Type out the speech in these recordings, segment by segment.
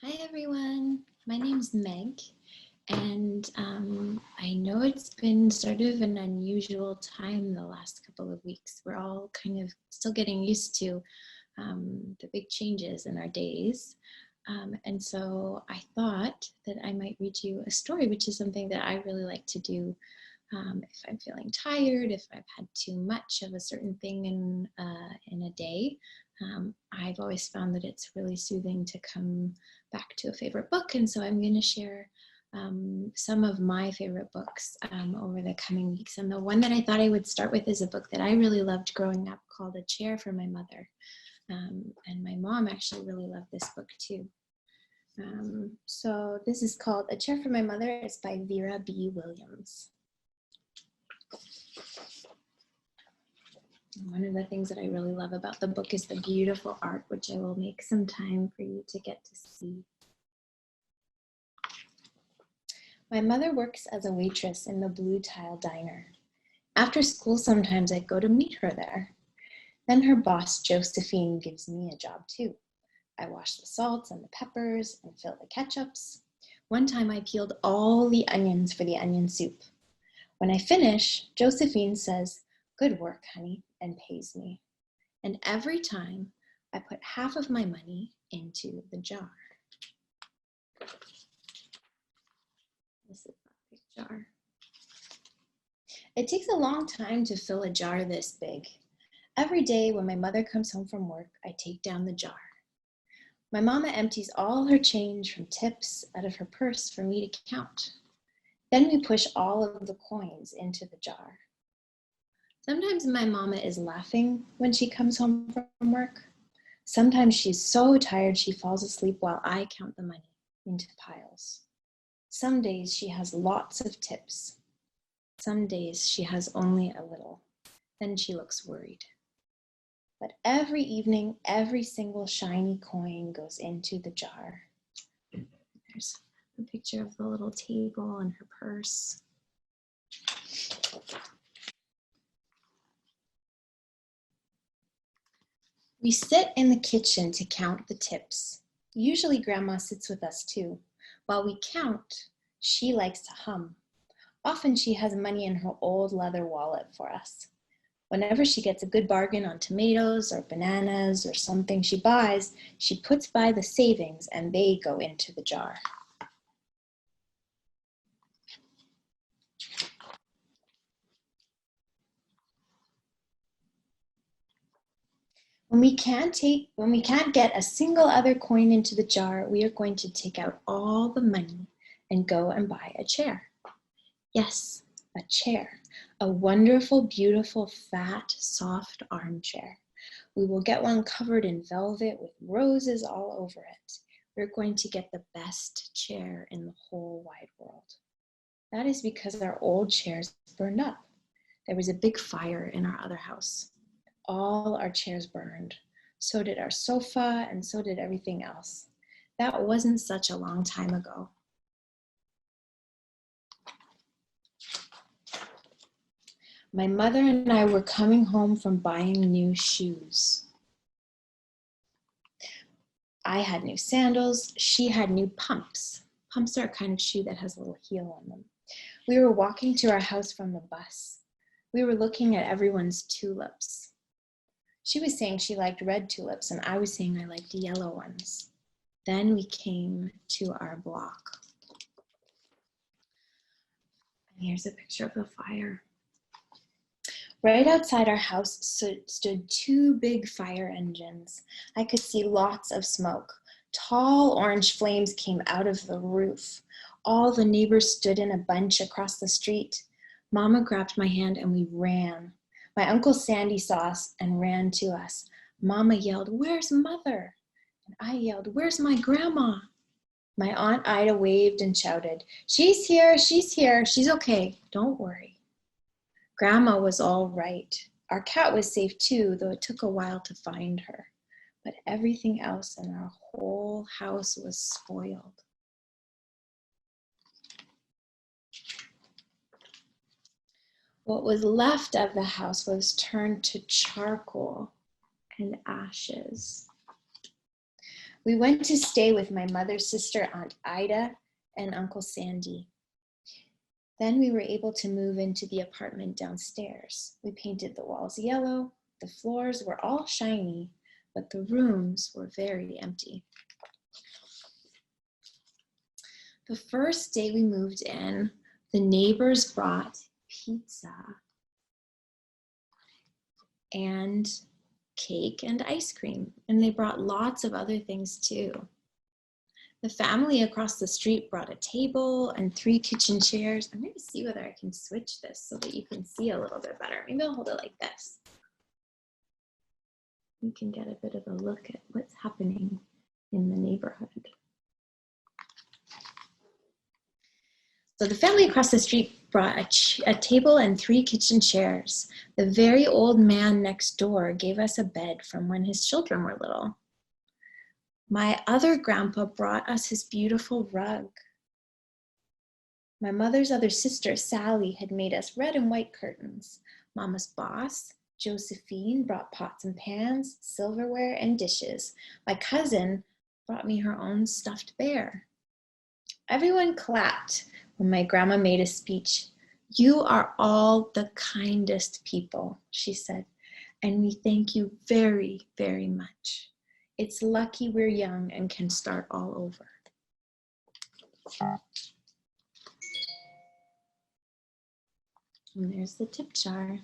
Hi everyone, my name's Meg, and I know it's been sort of an unusual time the last couple of weeks. We're all kind of still getting used to the big changes in our days. And so I thought that I might read you a story, which is something that I really like to do if I'm feeling tired, if I've had too much of a certain thing in a day. I've always found that it's really soothing to come back to a favorite book, and so I'm going to share some of my favorite books over the coming weeks. And the one that I thought I would start with is a book that I really loved growing up called A Chair for My Mother. And my mom actually really loved this book too. So this is called A Chair for My Mother. It's by Vera B. Williams. One of the things that I really love about the book is the beautiful art, which I will make some time for you to get to see. My mother works as a waitress in the Blue Tile Diner. After school, sometimes I'd go to meet her there. Then her boss, Josephine, gives me a job too. I wash the salts and the peppers and fill the ketchups. One time I peeled all the onions for the onion soup. When I finish, Josephine says, "Good work, honey," and pays me. And every time I put half of my money into the jar. This is that big jar. It takes a long time to fill a jar this big. Every day when my mother comes home from work, I take down the jar. My mama empties all her change from tips out of her purse for me to count. Then we push all of the coins into the jar. Sometimes my mama is laughing when she comes home from work. Sometimes she's so tired she falls asleep while I count the money into piles. Some days she has lots of tips. Some days she has only a little. Then she looks worried. But every evening, every single shiny coin goes into the jar. There's a picture of the little table and her purse. We sit in the kitchen to count the tips. Usually Grandma sits with us too. While we count, she likes to hum. Often she has money in her old leather wallet for us. Whenever she gets a good bargain on tomatoes or bananas or something she buys, she puts by the savings and they go into the jar. When we can't get a single other coin into the jar, we are going to take out all the money and go and buy a chair. Yes, a chair. A wonderful, beautiful, fat, soft armchair. We will get one covered in velvet with roses all over it. We're going to get the best chair in the whole wide world. That is because our old chairs burned up. There was a big fire in our other house. All our chairs burned. So did our sofa, and so did everything else. That wasn't such a long time ago. My mother and I were coming home from buying new shoes. I had new sandals. She had new pumps. Pumps are a kind of shoe that has a little heel on them. We were walking to our house from the bus. We were looking at everyone's tulips. She was saying she liked red tulips, and I was saying I liked yellow ones. Then we came to our block. And here's a picture of the fire. Right outside our house stood two big fire engines. I could see lots of smoke. Tall orange flames came out of the roof. All the neighbors stood in a bunch across the street. Mama grabbed my hand and we ran. My Uncle Sandy saw us and ran to us. Mama yelled, "Where's Mother?" And I yelled, "Where's my grandma?" My Aunt Ida waved and shouted, she's here, she's okay, don't worry." Grandma was all right. Our cat was safe too, though it took a while to find her. But everything else in our whole house was spoiled. What was left of the house was turned to charcoal and ashes. We went to stay with my mother's sister, Aunt Ida, and Uncle Sandy. Then we were able to move into the apartment downstairs. We painted the walls yellow. The floors were all shiny, but the rooms were very empty. The first day we moved in, the neighbors brought pizza and cake and ice cream, and they brought lots of other things too. The family across the street brought a table and 3 kitchen chairs. I'm going to see whether I can switch this so that you can see a little bit better. Maybe I'll hold it like this. You can get a bit of a look at what's happening in the neighborhood. So the family across the street brought a table and 3 kitchen chairs. The very old man next door gave us a bed from when his children were little. My other grandpa brought us his beautiful rug. My mother's other sister, Sally, had made us red and white curtains. Mama's boss, Josephine, brought pots and pans, silverware, and dishes. My cousin brought me her own stuffed bear. Everyone clapped when my grandma made a speech. "You are all the kindest people," she said, "and we thank you very, very much. It's lucky we're young and can start all over." And there's the tip jar.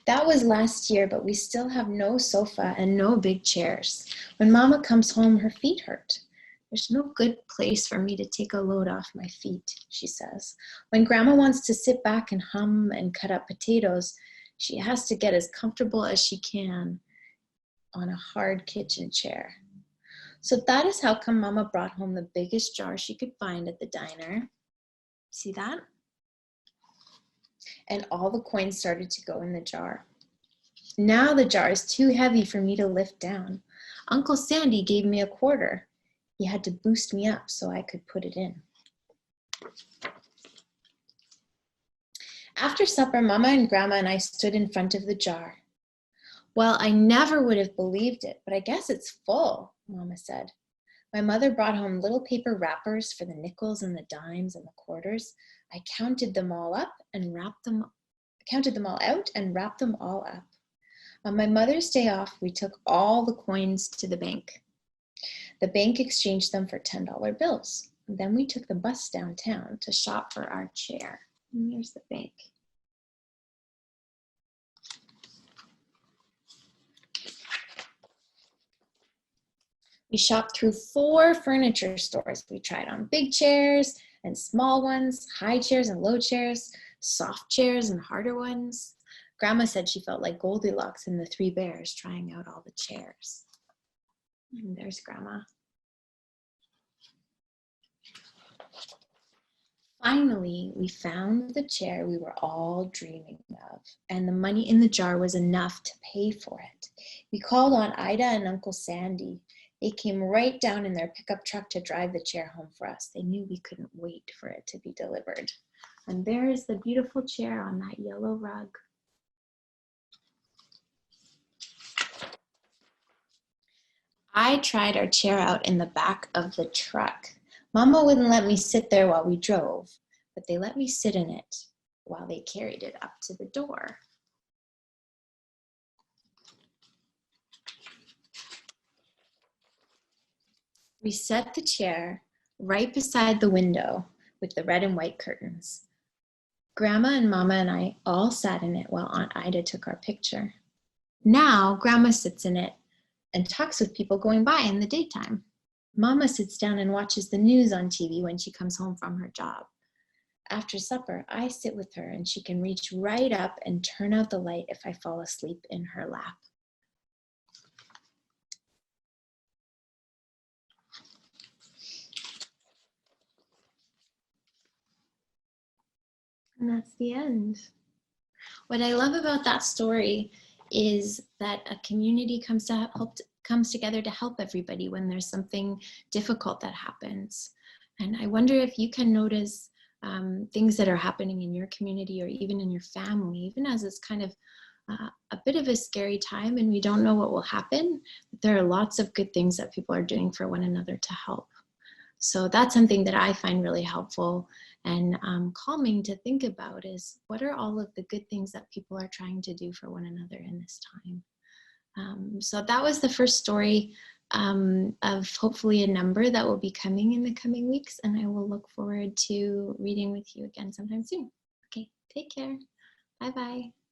That was last year, but we still have no sofa and no big chairs. When Mama comes home, her feet hurt. "There's no good place for me to take a load off my feet," she says. When Grandma wants to sit back and hum and cut up potatoes, she has to get as comfortable as she can on a hard kitchen chair. So that is how come Mama brought home the biggest jar she could find at the diner. See that? And all the coins started to go in the jar. Now the jar is too heavy for me to lift down. Uncle Sandy gave me a quarter. He had to boost me up so I could put it in. After supper, Mama and Grandma and I stood in front of the jar. "Well, I never would have believed it, but I guess it's full," Mama said. My mother brought home little paper wrappers for the nickels and the dimes and the quarters. I counted them all out and wrapped them all up. On my mother's day off, we took all the coins to the bank. The bank exchanged them for $10 bills. Then we took the bus downtown to shop for our chair. And here's the bank. We shopped through 4 furniture stores. We tried on big chairs and small ones, high chairs and low chairs, soft chairs and harder ones. Grandma said she felt like Goldilocks and the 3 bears trying out all the chairs. And there's Grandma. Finally, we found the chair we were all dreaming of, and the money in the jar was enough to pay for it. We called on Ida and Uncle Sandy. They came right down in their pickup truck to drive the chair home for us. They knew we couldn't wait for it to be delivered. And there is the beautiful chair on that yellow rug. I tried our chair out in the back of the truck. Mama wouldn't let me sit there while we drove, but they let me sit in it while they carried it up to the door. We set the chair right beside the window with the red and white curtains. Grandma and Mama and I all sat in it while Aunt Ida took our picture. Now Grandma sits in it and talks with people going by in the daytime. Mama sits down and watches the news on TV when she comes home from her job. After supper, I sit with her and she can reach right up and turn out the light if I fall asleep in her lap. And that's the end. What I love about that story is that a community comes together to help everybody when there's something difficult that happens. And I wonder if you can notice things that are happening in your community or even in your family, even as it's kind of a bit of a scary time and we don't know what will happen, but there are lots of good things that people are doing for one another to help. So that's something that I find really helpful and calming to think about is what are all of the good things that people are trying to do for one another in this time. So that was the first story of hopefully a number that will be coming in the coming weeks, and I will look forward to reading with you again sometime soon. Okay, take care. Bye-bye.